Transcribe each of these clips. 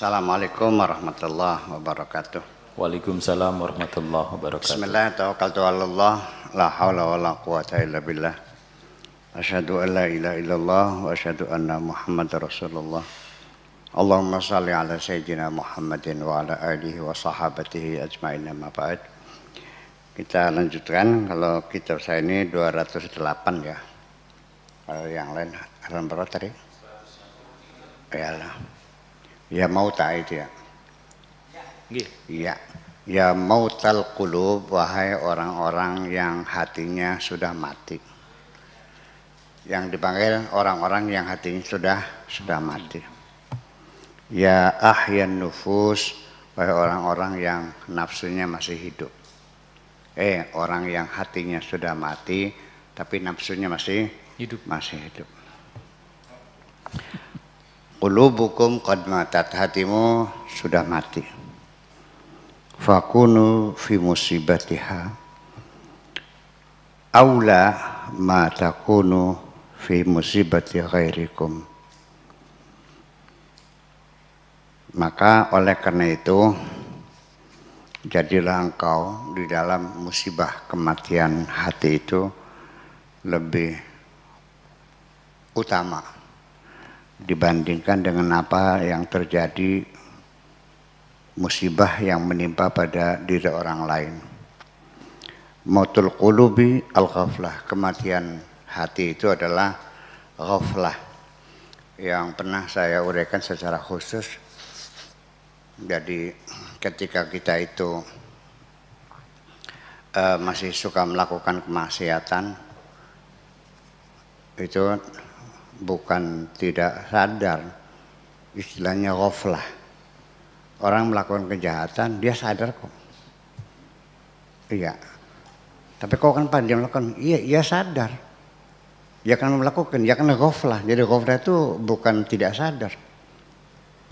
Assalamualaikum warahmatullahi wabarakatuh. Waalaikumsalam warahmatullahi wabarakatuh. Bismillah, tawakkaltu 'alallah, la haula wala quwata illa billah. Asyhadu an la ilaha illallah wa asyhadu anna Muhammadar Rasulullah. Allahumma shalli ala sayyidina Muhammadin wa ala alihi wa sahabatihi ajmain, amma ba'd. Kita lanjutkan, kalau kitab saya ini 208 ya. Kalau yang lain halaman berapa tadi? Ya mauta itu ya. Iya. Ya mautal qulub, wahai orang-orang yang hatinya sudah mati. Yang dipanggil orang-orang yang hatinya sudah mati. Ya ahyan nufus, wahai orang-orang yang nafsunya masih hidup. Orang yang hatinya sudah mati tapi nafsunya masih hidup. Qulubukum qad matat, hatimu sudah mati. Fakunu fi musibatiha aula ma takunu fi musibati ghairikum. Maka oleh karena itu, jadilah engkau di dalam musibah kematian hati itu lebih utama dibandingkan dengan apa yang terjadi musibah yang menimpa pada diri orang lain. Mautul qulubi al-ghaflah, kematian hati itu adalah ghaflah yang pernah saya uraikan secara khusus. Jadi ketika kita itu masih suka melakukan kemaksiatan, itu bukan tidak sadar, istilahnya ghaflah. Orang melakukan kejahatan, dia sadar kok. Iya. Tapi kok kan dia melakukan, iya sadar. Dia kan melakukan, dia kan ghaflah. Jadi ghaflah itu bukan tidak sadar.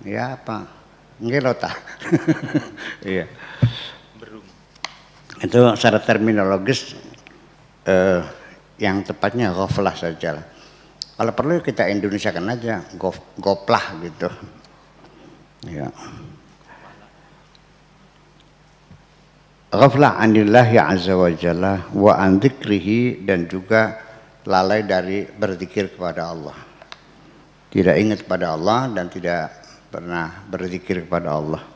Ya apa? Ngelota. Iya. Itu secara terminologis yang tepatnya ghaflah saja. Kalau perlu kita Indonesiakan aja, goplah gitu. Ya. Ghaflah anillahi azza wa jalla wa an dzikrihi, dan juga lalai dari berzikir kepada Allah. Tidak ingat pada Allah dan tidak pernah berzikir kepada Allah.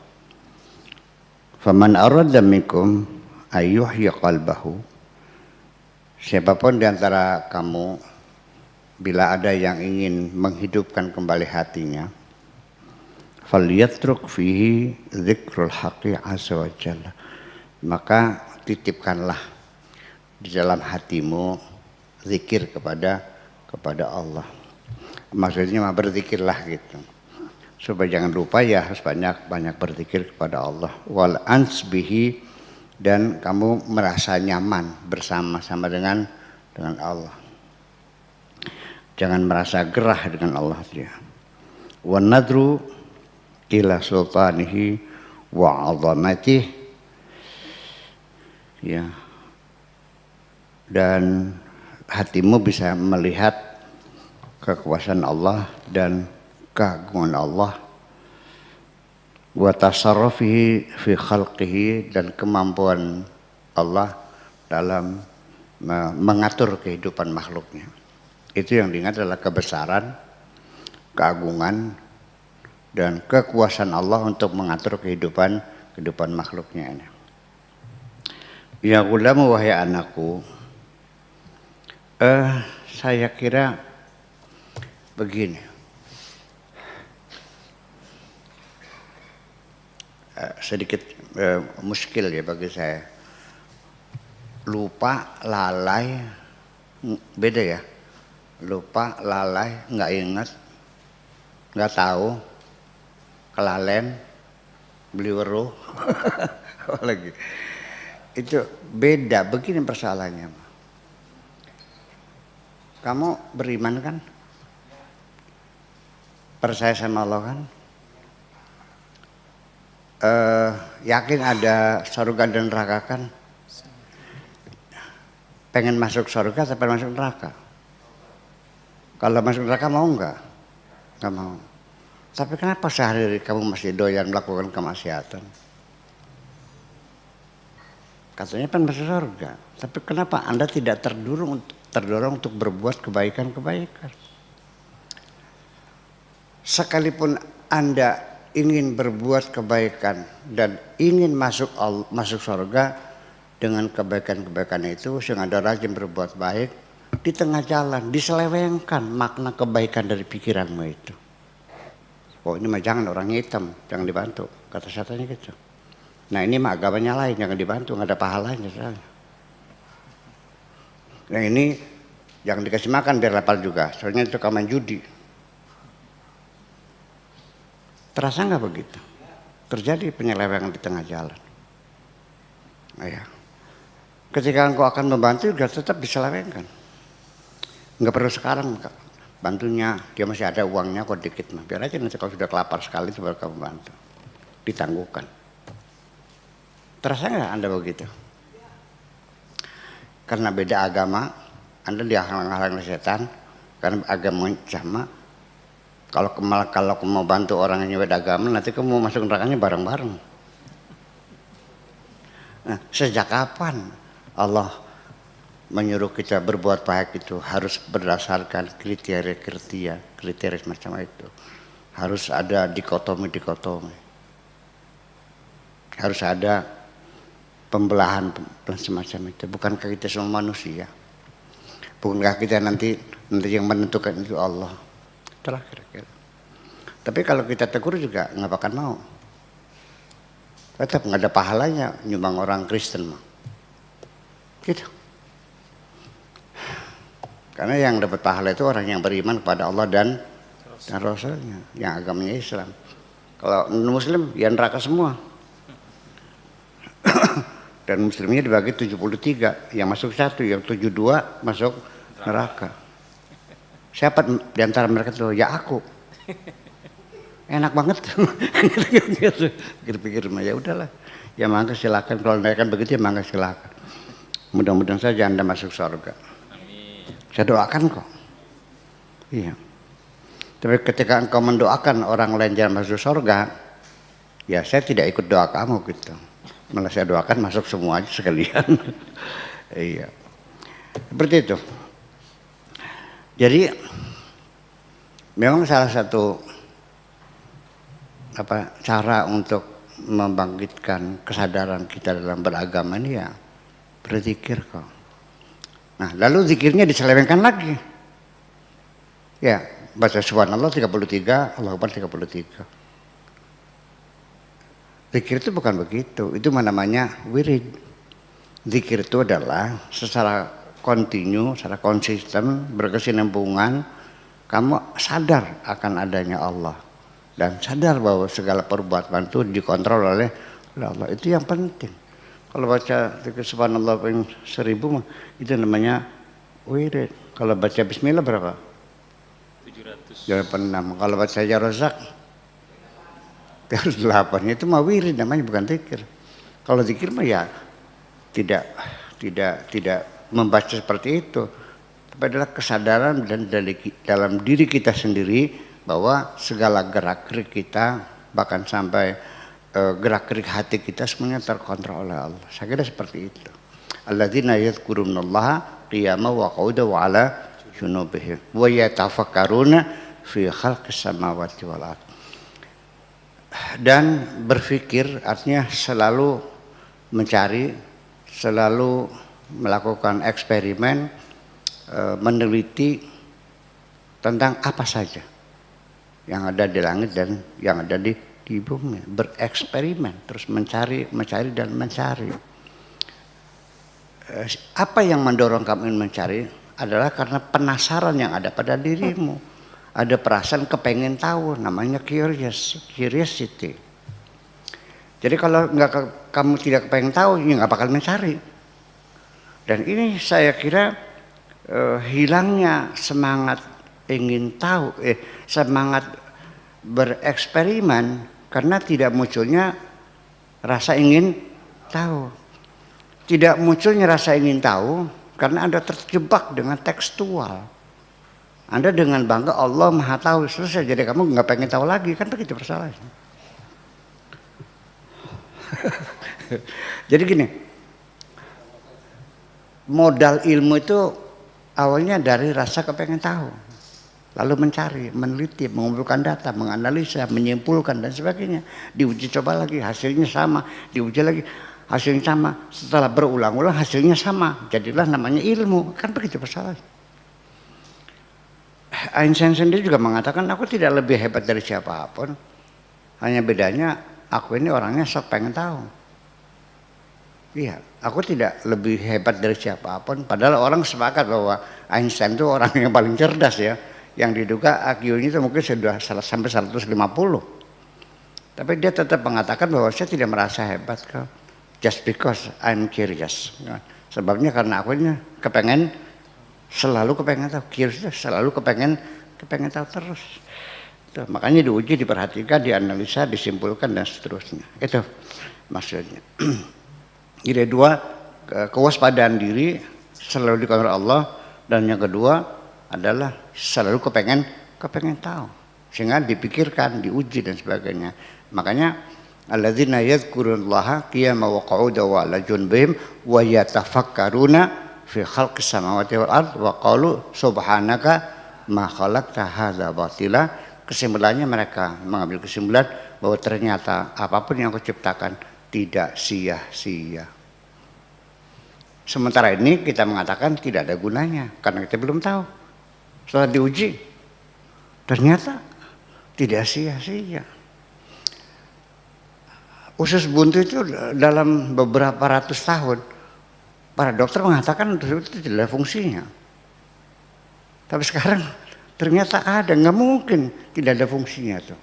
Faman arada minkum ayyuhya qalbahu, siapapun di antara kamu bila ada yang ingin menghidupkan kembali hatinya, falyatruk fihi dzikrul haqqi azza wa jalla, maka titipkanlah di dalam hatimu zikir kepada Allah. Maksudnya berzikirlah gitu, supaya jangan lupa, ya harus banyak berzikir kepada Allah. Wal ansbihi, dan kamu merasa nyaman bersama-sama dengan Allah. Jangan merasa gerah dengan Allah dia. Wa nadru ila sultanihi wa 'azamatihi, ya. Dan hatimu bisa melihat kekuasaan Allah dan keagungan Allah. Wa tasarrufihi fi khalqihi, dan kemampuan Allah dalam mengatur kehidupan makhluknya. Itu yang diingat adalah kebesaran, keagungan, dan kekuasaan Allah untuk mengatur kehidupan makhluknya ini. Ya gulamu, wahai anakku, saya kira begini. Sedikit muskil ya bagi saya. Lupa, lalai, beda ya. Lupa, lalai, nggak ingat, nggak tahu, kelalen, beli weruh, lagi. Itu beda. Begini persoalannya. Kamu beriman kan? Percaya sama Allah kan? Yakin ada surga dan neraka kan? Pengen masuk surga atau pengen masuk neraka? Kalau masuk neraka mau enggak? Enggak mau. Tapi kenapa sehari-hari kamu masih doyan melakukan kemaksiatan? Katanya kan masuk surga. Tapi kenapa Anda tidak terdorong untuk berbuat kebaikan-kebaikan? Sekalipun Anda ingin berbuat kebaikan dan ingin masuk surga dengan kebaikan-kebaikan itu, sehingga Anda rajin berbuat baik, di tengah jalan diselewengkan makna kebaikan dari pikiranmu itu. Oh ini mah jangan, orangnya hitam, jangan dibantu, kata setannya gitu. Nah ini mah agamanya lain, jangan dibantu, nggak ada pahalanya. Nah ini jangan dikasih makan biar lapar juga, soalnya itu kaman judi. Terasa nggak begitu? Terjadi penyelewengan di tengah jalan. Nah, ya. Ketika engkau akan membantu juga tetap diselewengkan. Nggak perlu sekarang bantunya, dia masih ada uangnya kok dikit mah. Biar aja nanti kalau sudah kelapar sekali baru kamu bantu. Ditangguhkan. Terasa nggak Anda begitu? Karena beda agama, Anda dihalang-halang setan, karena agama sama. Kalau kamu mau bantu orang yang beda agama, nanti kamu masuk nerakanya bareng-bareng. Nah, sejak kapan Allah menyuruh kita berbuat baik itu harus berdasarkan kriteria semacam itu. Harus ada dikotomi. Harus ada pembelahan semacam itu. Bukankah kita semua manusia? Bukankah kita nanti yang menentukan itu Allah? Itulah kira-kira. Tapi kalau kita tegur juga nggak bakal mau. Tetap nggak ada pahalanya nyumbang orang Kristen mah. Gitu. Karena yang dapat pahala itu orang yang beriman kepada Allah dan Rasulnya, yang agamanya Islam. Kalau Muslim ya neraka semua. Dan Muslimnya dibagi 73, yang masuk 1, yang 72 masuk neraka. Siapa di antara mereka itu? Ya aku. Enak banget. Pikir-pikir ya udahlah. Ya mangga silakan, kalau mereka begitu ya mangga silakan. Mudah-mudahan saja Anda masuk surga. Saya doakan kok. Iya. Tapi ketika engkau mendoakan orang lain jangan masuk surga, ya saya tidak ikut doa kamu gitu. Malah saya doakan masuk semua aja sekalian. Iya. Seperti itu. Jadi memang salah satu cara untuk membangkitkan kesadaran kita dalam beragama ini ya berzikir kok. Nah, lalu zikirnya diselewengkan lagi. Ya, baca subhanallah 33, Allahu Akbar 33. Zikir itu bukan begitu, itu namanya wirid. Zikir itu adalah secara kontinu, secara konsisten, berkesinambungan, kamu sadar akan adanya Allah. Dan sadar bahwa segala perbuatan itu dikontrol oleh Allah. Itu yang penting. Kalau baca zikir subhanallah 1000 mah itu namanya wirid. Kalau baca bismillah berapa? 786. Kalau baca ya rozak 308. Itu mah wirid namanya, bukan zikir. Kalau zikir mah ya tidak membaca seperti itu. Tapi adalah kesadaran dan dalam diri kita sendiri bahwa segala gerak-gerik kita bahkan sampai gerak-gerik hati kita semuanya terkontrol oleh Allah. Saya kira seperti itu. Alladzina yadhkurunallaha qiyaman wa qu'udan wa 'ala junubihim wa yatafakkaruna fi khalqis samawati wal ardh. Dan berpikir artinya selalu mencari, selalu melakukan eksperimen, meneliti tentang apa saja yang ada di langit dan yang ada di bumi, bereksperimen, terus mencari dan mencari. Apa yang mendorong kamu mencari adalah karena penasaran yang ada pada dirimu. Ada perasaan kepengen tahu, namanya curiosity. Jadi kalau kamu tidak kepengen tahu, ya nggak bakal mencari. Dan ini saya kira hilangnya semangat ingin tahu, semangat bereksperimen karena tidak munculnya rasa ingin tahu. Tidak munculnya rasa ingin tahu karena Anda terjebak dengan tekstual. Anda dengan bangga Allah Maha tahu, selesai. Jadi kamu nggak pengen tahu lagi, kan begitu persoalannya. Jadi gini, modal ilmu itu awalnya dari rasa kepengen tahu, lalu mencari, meneliti, mengumpulkan data, menganalisa, menyimpulkan dan sebagainya. Diuji coba lagi, hasilnya sama, diuji lagi, hasilnya sama. Setelah berulang-ulang hasilnya sama, jadilah namanya ilmu. Kan begitu persoalannya. Einstein sendiri juga mengatakan, aku tidak lebih hebat dari siapapun, hanya bedanya aku ini orangnya sok pengen tahu. Iya, aku tidak lebih hebat dari siapapun, padahal orang sepakat bahwa Einstein itu orang yang paling cerdas ya, yang diduga IQ-nya itu mungkin sudah sampai 150. Tapi dia tetap mengatakan bahwa saya tidak merasa hebat kok, just because I'm curious. Sebabnya karena aku ini selalu kepengen tahu, curious, selalu kepengen tahu terus. Tuh, makanya diuji, diperhatikan, dianalisa, disimpulkan dan seterusnya. Itu maksudnya. Jadi dua, kewaspadaan diri selalu dikontrol Allah, dan yang kedua adalah selalu kepengen tahu, sehingga dipikirkan, diuji dan sebagainya. Makanya alladzina yadhkurullaha qiyaman wa qu'udan wa 'ala junubihim wa yatafakkaruna fi khalqis samawati wal ard wa qalu subhanaka ma khalaqta hadza batila. Kesimpulannya mereka mengambil kesimpulan bahwa ternyata apapun yang kau ciptakan tidak sia-sia. Sementara ini kita mengatakan tidak ada gunanya karena kita belum tahu. Setelah diuji ternyata tidak sia-sia. Usus buntu itu dalam beberapa ratus tahun para dokter mengatakan itu tidak ada fungsinya. Tapi sekarang ternyata ada, nggak mungkin tidak ada fungsinya tuh.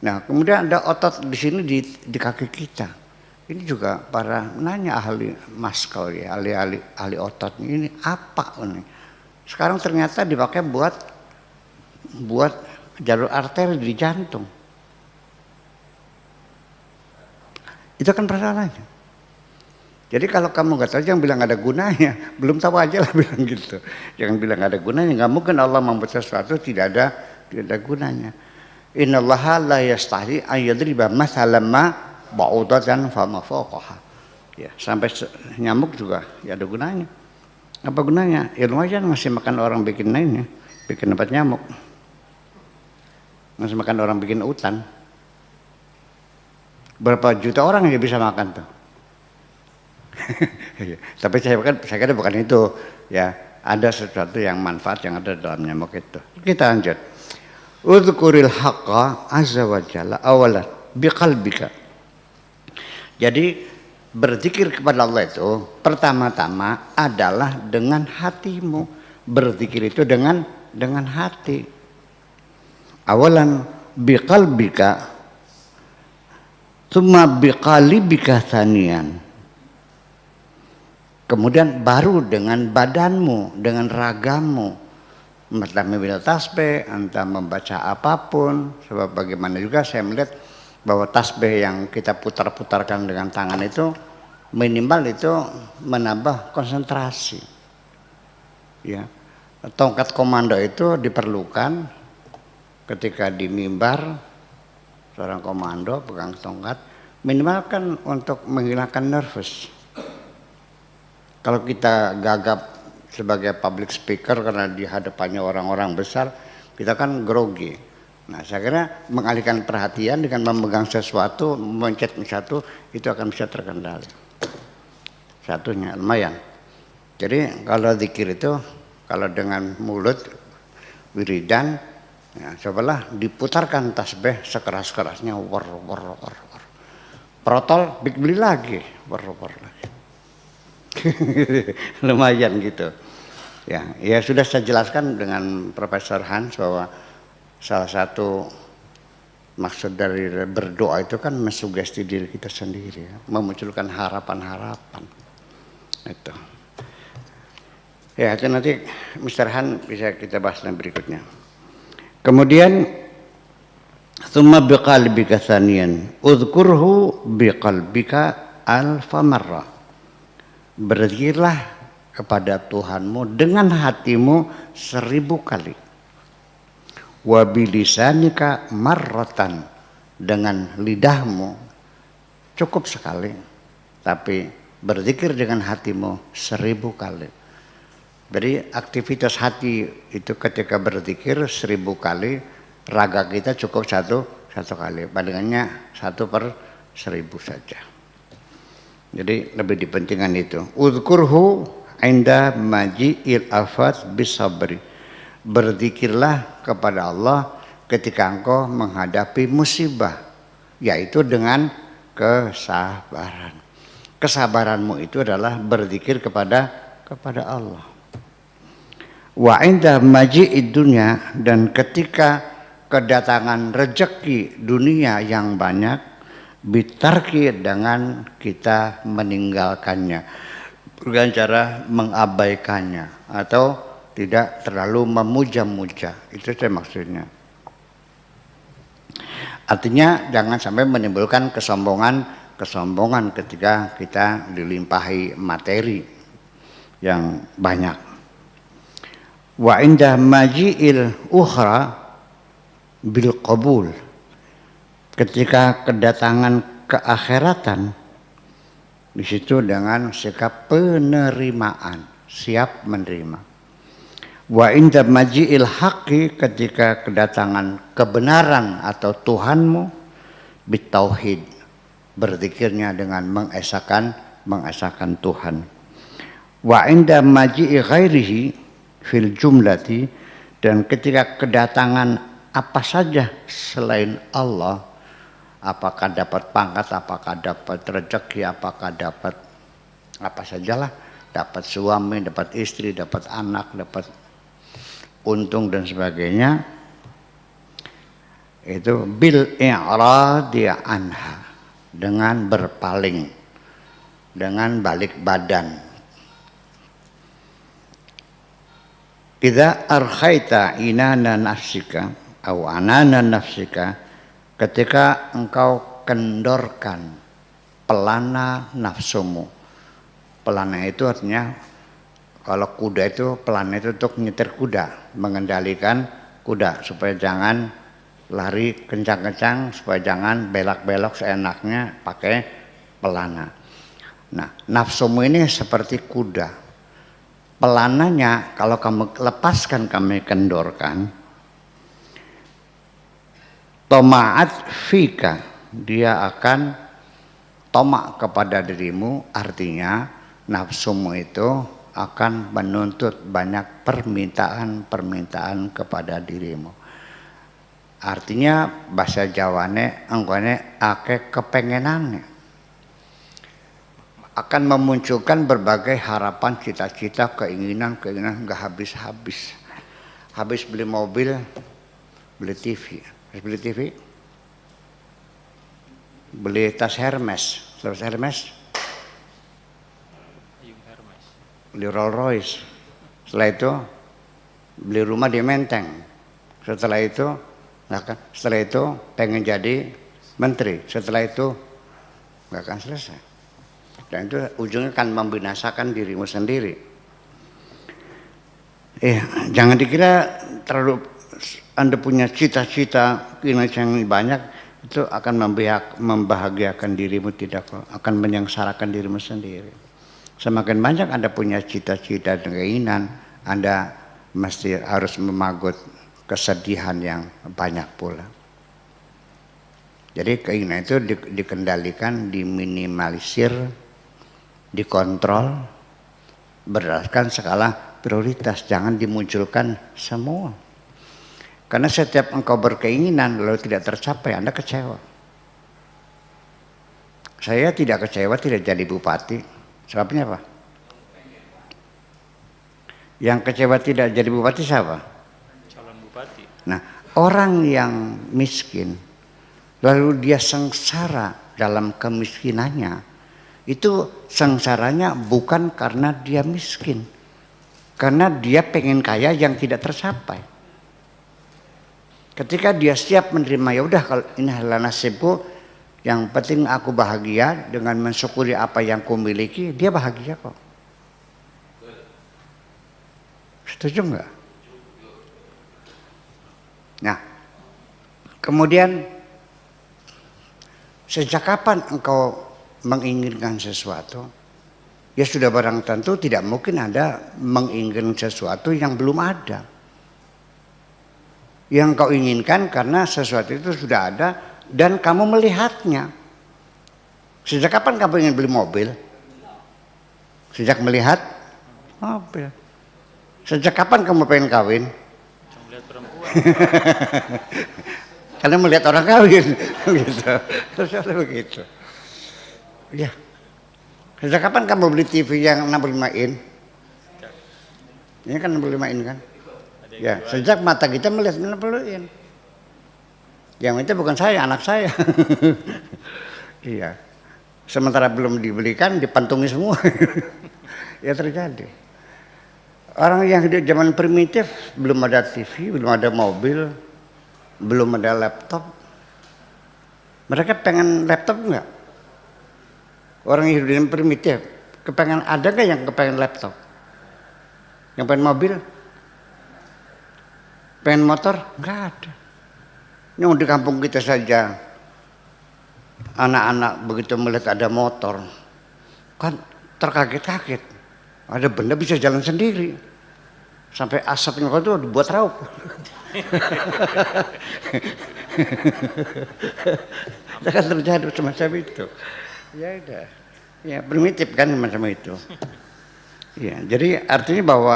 Nah, kemudian ada otot di sini di kaki kita. Ini juga para nanya ahli maskal ya, ahli otot ini apa ini? Sekarang ternyata dipakai buat jalur arteri di jantung. Itu kan persoalannya. Jadi kalau kamu nggak tahu, jangan bilang ada gunanya. Belum tahu aja lah bilang gitu. Jangan bilang ada gunanya. Nggak mungkin Allah membuat sesuatu tidak ada gunanya. Innallaha la yastahi an yadriba mathalan ma ba'udatan fama fawqaha. Ya, sampai nyamuk juga ya ada gunanya. Apa gunanya? Ya lumayan masih makan orang bikin lainnya, bikin tempat nyamuk. Masih makan orang bikin hutan. Berapa juta orang yang bisa makan tuh. Tapi saya kira bukan itu ya, ada sesuatu yang manfaat yang ada dalam nyamuk itu. Kita lanjut. Udhkuril haqqa azza wa jalla awalan biqalbika. Jadi berzikir kepada Allah itu pertama-tama adalah dengan hatimu. Berzikir itu dengan hati. Awalan biqalbika tsumma biqalibika tsaniyan. Kemudian baru dengan badanmu, dengan ragamu. Entah membaca tasbih, entah membaca apapun. Sebab bagaimana juga saya melihat bahwa tasbih yang kita putar-putarkan dengan tangan itu minimal itu menambah konsentrasi. Ya, tongkat komando itu diperlukan ketika di mimbar. Seorang komando pegang tongkat minimal kan untuk menghilangkan nervous. Kalau kita gagap sebagai public speaker karena di hadapannya orang-orang besar, kita kan grogi. Nah, saya kira mengalihkan perhatian dengan memegang sesuatu, memencet satu, itu akan bisa terkendali. Satunya lumayan. Jadi kalau zikir itu, kalau dengan mulut wiridan, ya, cobalah diputarkan tasbih sekeras-kerasnya, wor. Protol, beli lagi, wor lagi. Lumayan gitu. Ya sudah saya jelaskan dengan Profesor Hans bahwa salah satu maksud dari berdoa itu kan mensugesti diri kita sendiri, ya, memunculkan harapan-harapan. Itu. Ya itu nanti Mr. Han bisa kita bahas yang berikutnya. Kemudian tsumma biqalbika tsaniyan udhkurhu biqalbika alfa marra. Berzikirlah kepada Tuhanmu dengan hatimu 1000 kali. Wa bilisanika marratan, dengan lidahmu cukup sekali, tapi berzikir dengan hatimu 1000 kali. Jadi aktivitas hati itu ketika berzikir 1000 kali, raga kita cukup satu kali, bandingannya 1/1000 saja. Jadi lebih dipentingkan itu. Uzkurhu inda maji'il afat bisabri. Berzikirlah kepada Allah ketika engkau menghadapi musibah, yaitu dengan kesabaran. Kesabaranmu itu adalah berzikir kepada Allah. Wa inda maji'id dunya, dan ketika kedatangan rezeki dunia yang banyak, bitarki, dengan kita meninggalkannya dengan cara mengabaikannya atau tidak terlalu memuja-muja. Itu saya maksudnya. Artinya jangan sampai menimbulkan kesombongan ketika kita dilimpahi materi yang banyak. Wa inda maji'il ukhra bil qabul, ketika kedatangan keakhiratan, di situ dengan sikap penerimaan, siap menerima. Wa inda maji'il haqqi, ketika kedatangan kebenaran atau Tuhanmu, bitauhid, berzikirnya dengan mengesahkan Tuhan. Wa inda maji'i ghairihi fil jumlati, dan ketika kedatangan apa saja selain Allah, apakah dapat pangkat, apakah dapat rezeki, apakah dapat apa sajalah, dapat suami, dapat istri, dapat anak, dapat untung dan sebagainya, itu bil i'radi anha, dengan berpaling, dengan balik badan. Idza arkhaita inana nafsika au anana nafsika, ketika engkau kendorkan pelana nafsumu. Pelana itu artinya, kalau kuda itu pelana itu untuk nyetir kuda, mengendalikan kuda supaya jangan lari kencang-kencang, supaya jangan belak-belok seenaknya, pakai pelana. Nah, nafsumu ini seperti kuda. Pelananya kalau kamu lepaskan, kamu kendorkan, toma'at fika, dia akan tomak kepada dirimu, artinya nafsumu itu akan menuntut banyak permintaan kepada dirimu. Artinya bahasa Jawane angkone akeh kepengenannya, akan memunculkan berbagai harapan, cita-cita, keinginan nggak habis-habis. Habis beli mobil, beli TV. Beli TV, beli tas Hermes, beli Rolls Royce, setelah itu beli rumah di Menteng, setelah itu pengen jadi menteri, setelah itu nggak akan selesai, dan itu ujungnya akan membinasakan dirimu sendiri. Jangan dikira terlalu Anda punya cita-cita yang banyak itu akan membahagiakan dirimu, tidak, akan menyengsarakan dirimu sendiri. Semakin banyak Anda punya cita-cita dan keinginan, Anda mesti harus memagut kesedihan yang banyak pula. Jadi keinginan itu dikendalikan, diminimalisir, dikontrol berdasarkan skala prioritas, jangan dimunculkan semua. Karena setiap engkau berkeinginan lalu tidak tercapai, Anda kecewa. Saya tidak kecewa tidak jadi bupati. Sebabnya apa? Yang kecewa tidak jadi bupati siapa? Calon bupati. Nah, orang yang miskin lalu dia sengsara dalam kemiskinannya, itu sengsaranya bukan karena dia miskin, karena dia pengen kaya yang tidak tercapai. Ketika dia siap menerima, ya udah kalau ini adalah nasibku, yang penting aku bahagia dengan mensyukuri apa yang kumiliki, dia bahagia kok. Setuju nggak? Nah, kemudian sejak kapan engkau menginginkan sesuatu? Ya sudah barang tentu tidak mungkin ada menginginkan sesuatu yang belum ada. Yang kau inginkan karena sesuatu itu sudah ada dan kamu melihatnya. Sejak kapan kamu ingin beli mobil? Sejak melihat mobil. Sejak kapan kamu pengen kawin? Melihat perempuan. Karena melihat orang kawin, gitu. Terus begitu. Ya. Sejak kapan kamu beli TV yang 65 in? Ini kan 65 in kan? Ya, sejak mata kita melihat 60 in. Yang itu bukan saya, anak saya. Iya. Sementara belum dibelikan, dipantungi semua. Ya terjadi. Orang yang hidup zaman primitif, belum ada TV, belum ada mobil, belum ada laptop. Mereka pengen laptop enggak? Orang yang hidup zaman primitif, kepengen ada nggak yang kepengen laptop? Yang pengen mobil? Pengen motor? Nggak ada. Yang di kampung kita saja, anak-anak begitu melihat ada motor, kan terkaget-kaget. Ada benda bisa jalan sendiri. Sampai asapnya itu dibuat raup. Akan terjadi semacam itu. Ya udah. Ya primitif kan macam itu. Ya, jadi artinya bahwa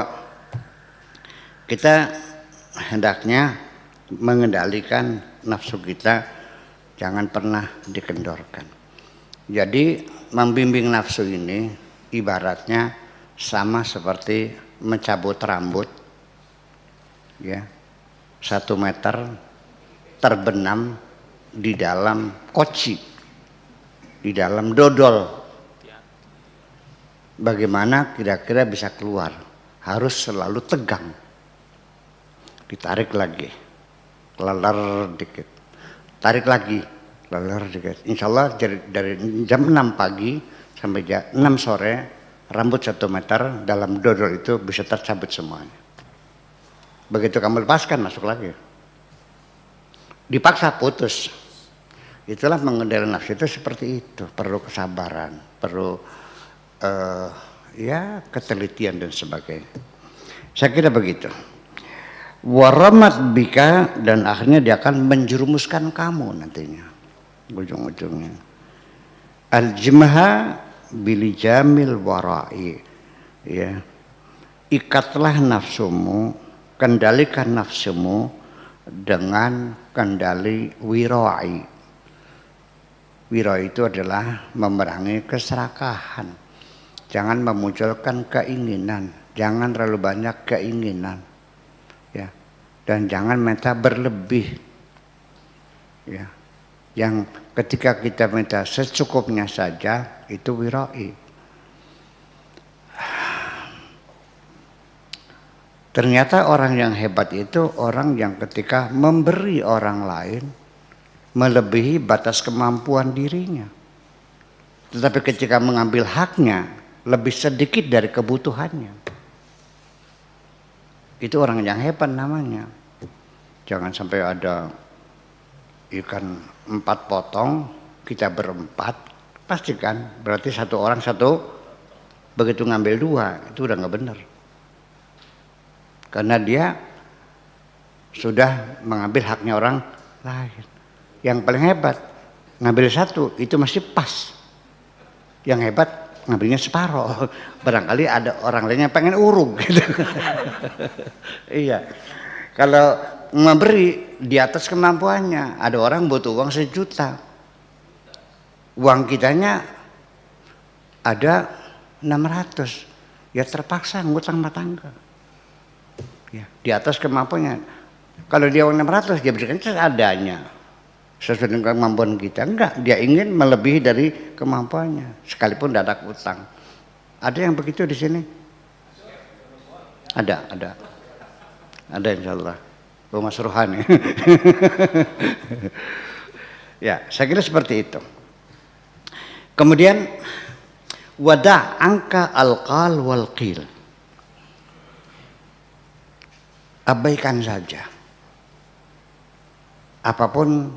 kita hendaknya mengendalikan nafsu kita, jangan pernah dikendorkan. Jadi membimbing nafsu ini ibaratnya sama seperti mencabut rambut, ya, 1 meter terbenam di dalam koci, di dalam dodol. Bagaimana kira-kira bisa keluar? Harus selalu tegang. Ditarik lagi, leler dikit, tarik lagi, leler dikit. Insya Allah dari jam 6 pagi sampai jam 6 sore, rambut 1 meter dalam dodol itu bisa tercabut semuanya. Begitu kamu lepaskan, masuk lagi. Dipaksa putus. Itulah mengendalikan nafsu itu seperti itu. Perlu kesabaran, perlu ya ketelitian dan sebagainya. Saya kira begitu. Waramat bika, dan akhirnya dia akan menjerumuskan kamu nantinya, ujung-ujungnya. Al-jimha bilijamil warai, ya, ikatlah nafsumu, kendalikan nafsumu dengan kendali wirai. Wirai itu adalah memerangi keserakahan. Jangan memunculkan keinginan, jangan terlalu banyak keinginan, ya, dan jangan minta berlebih, ya. Yang ketika kita minta secukupnya saja itu wirai. Ternyata orang yang hebat itu orang yang ketika memberi orang lain melebihi batas kemampuan dirinya. Tetapi ketika mengambil haknya lebih sedikit dari kebutuhannya. Itu orang yang hebat namanya. Jangan sampai ada ikan 4 potong, kita berempat, pastikan berarti 1 orang 1, begitu ngambil 2, itu udah nggak benar. Karena dia sudah mengambil haknya orang lain. Yang paling hebat ngambil 1 itu masih pas. Yang hebat ngambilnya separoh. Barangkali ada orang lain yang pengen urung gitu. Iya. Kalau memberi di atas kemampuannya, ada orang butuh uang 1 juta. Uang kitanya ada 600. Ya terpaksa ngutang rumah tangga. Ya, di atas kemampuannya. Kalau dia uang 600, dia berikan seadanya. Sesuai dengan kemampuan kita. Enggak, dia ingin melebihi dari kemampuannya, sekalipun tidak ada utang. Ada yang begitu di sini? Ada insya Allah. Mas Ruhani. Ya, saya kira seperti itu. Kemudian wada angka al-qal wal qil. abaikan saja. Apapun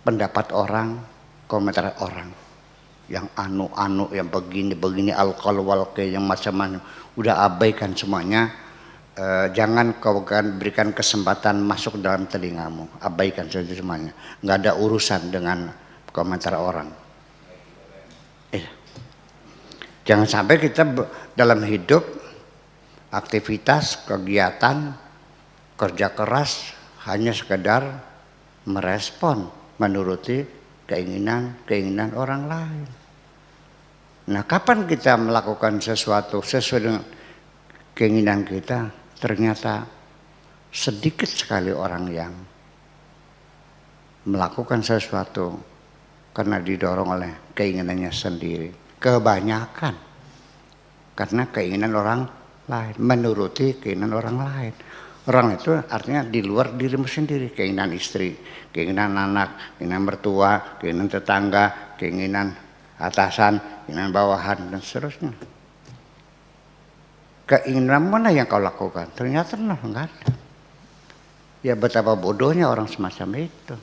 pendapat orang, komentar orang, yang anu-anu, yang begini-begini, alqal-walqi, yang macam-macam, udah abaikan semuanya. Jangan kau berikan kesempatan masuk dalam telingamu, abaikan saja semuanya. Nggak ada urusan dengan komentar orang. Jangan sampai kita dalam hidup, aktivitas, kegiatan, kerja keras hanya sekedar merespon, menuruti keinginan orang lain. Nah, kapan kita melakukan sesuatu sesuai dengan keinginan kita? Ternyata sedikit sekali orang yang melakukan sesuatu karena didorong oleh keinginannya sendiri. Kebanyakan karena keinginan orang lain, menuruti keinginan orang lain. Orang itu artinya di luar dirimu sendiri, keinginan istri, keinginan anak, keinginan mertua, keinginan tetangga, keinginan atasan, keinginan bawahan, dan seterusnya. Keinginan mana yang kau lakukan? Ternyata enggak ada. Ya betapa bodohnya orang semacam itu.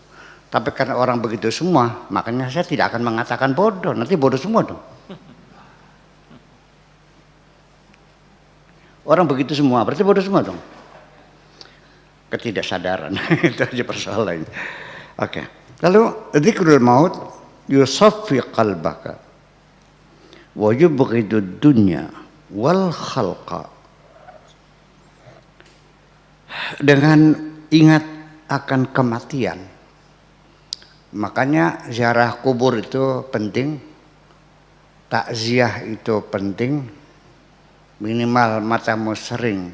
Tapi karena orang begitu semua, makanya saya tidak akan mengatakan bodoh. Nanti bodoh semua dong. Orang begitu semua, berarti bodoh semua dong. Ketidaksadaran, itu aja persoalannya. Oke. Lalu dzikrul maut yusaffi qalbaka wa yubghidud dunya wal khalqa. Dengan ingat akan kematian, makanya ziarah kubur itu penting, takziah itu penting, minimal matamu sering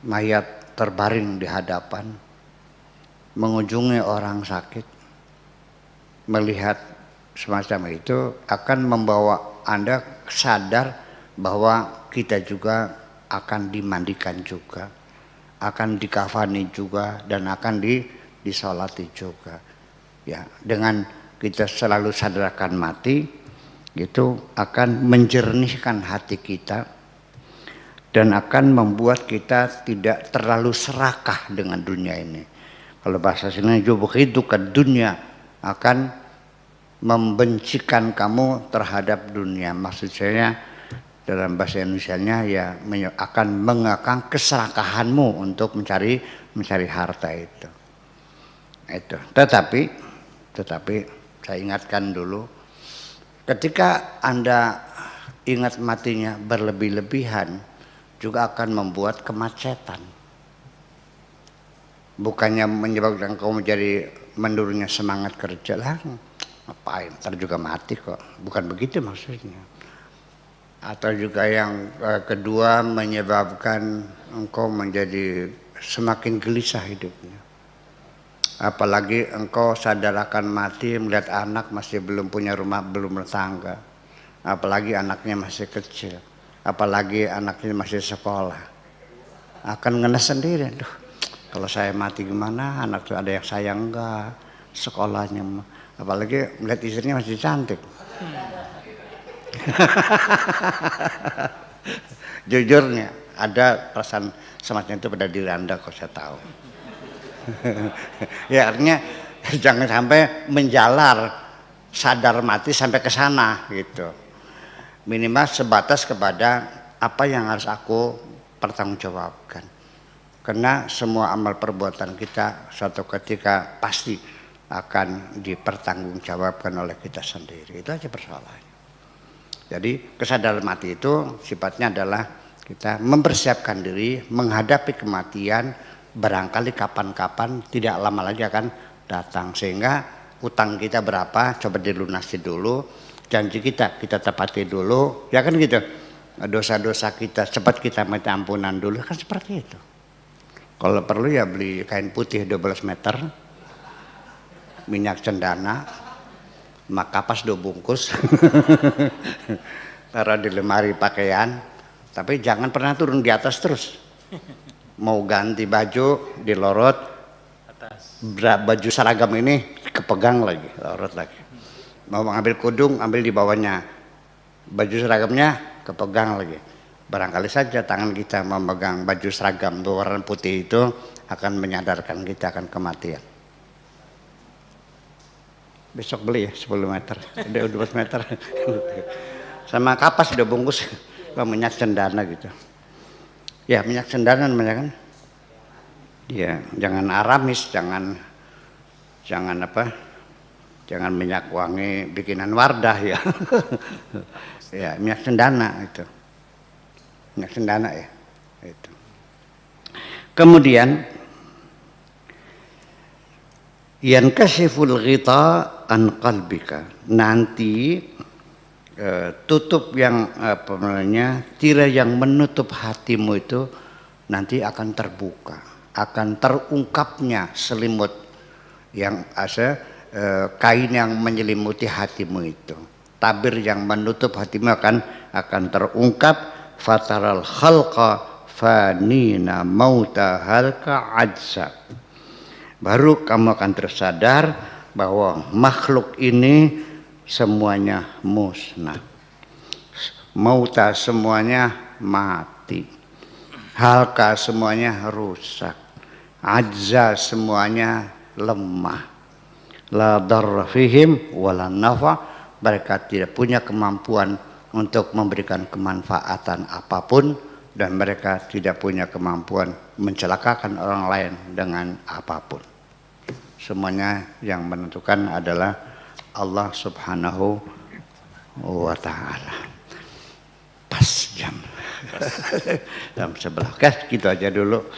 mayat terbaring di hadapan, mengunjungi orang sakit, melihat semacam itu akan membawa Anda sadar bahwa kita juga akan dimandikan juga, akan dikafani juga, dan akan disolati juga. Ya, dengan kita selalu sadarkan mati, itu akan menjernihkan hati kita dan akan membuat kita tidak terlalu serakah dengan dunia ini. Kalau bahasa sini itu ke dunia, akan membencikan kamu terhadap dunia. Maksud saya dalam bahasa Indonesianya ya akan mengekang keserakahanmu untuk mencari harta itu. Itu. Tetapi saya ingatkan dulu, ketika Anda ingat matinya berlebih-lebihan, juga akan membuat kemacetan. Bukannya menyebabkan kamu menjadi menurunnya semangat kerja lah, ngapain, ntar juga mati kok. Bukan begitu maksudnya. Atau juga yang kedua, menyebabkan engkau menjadi semakin gelisah hidupnya. Apalagi engkau sadar akan mati melihat anak masih belum punya rumah, belum bertangga. Apalagi anaknya masih kecil. Apalagi anaknya masih sekolah, akan ngenes sendiri. Duh, kalau saya mati gimana? Anak tuh ada yang sayang enggak? Sekolahnya, apalagi melihat istrinya masih cantik. Jujurnya ada perasaan semacam itu pada diri Anda, kok saya tahu. Ya artinya jangan sampai menjalar sadar mati sampai ke sana gitu. Minimal sebatas kepada apa yang harus aku pertanggungjawabkan. Karena semua amal perbuatan kita suatu ketika pasti akan dipertanggungjawabkan oleh kita sendiri. Itu aja persoalannya. Jadi kesadaran mati itu sifatnya adalah kita mempersiapkan diri menghadapi kematian, barangkali kapan-kapan tidak lama lagi akan datang. Sehingga utang kita berapa coba dilunasi dulu. Janji kita tepati dulu, ya kan gitu. Dosa-dosa kita cepat kita minta ampunan dulu, kan seperti itu. Kalau perlu ya beli kain putih 12 meter, minyak cendana, mak kapas 2 bungkus, taruh di lemari pakaian, tapi jangan pernah turun di atas terus. Mau ganti baju, dilorot, baju seragam ini kepegang lagi, lorot lagi. Mau ambil kudung, ambil di bawahnya. Baju seragamnya kepegang lagi. Barangkali saja tangan kita memegang baju seragam berwarna putih itu akan menyadarkan kita akan kematian. Besok beli ya 10 meter, udah 12 meter. Sama kapas udah bungkus, minyak cendana gitu. Ya minyak cendana namanya kan. Ya jangan aramis, jangan jangan minyak wangi bikinan Wardah ya. Ya minyak cendana itu. Minyak cendana ya. Itu. Kemudian yankashiful ghita an qalbika. Nanti tutup yang tirai yang menutup hatimu itu nanti akan terbuka, akan terungkapnya selimut yang kain yang menyelimuti hatimu itu. Tabir yang menutup hatimu akan terungkap. Fataral khalqa fanina mauta halka ajsa. Baru kamu akan tersadar bahwa makhluk ini semuanya musnah. Mauta semuanya mati. Halka semuanya rusak. Ajza semuanya lemah. La darra fihim wala nafa. Mereka tidak punya kemampuan untuk memberikan kemanfaatan apapun dan mereka tidak punya kemampuan mencelakakan orang lain dengan apapun. Semuanya yang menentukan adalah Allah Subhanahu wa ta'ala. Pas jam. Jam 11. Oke, gitu aja dulu.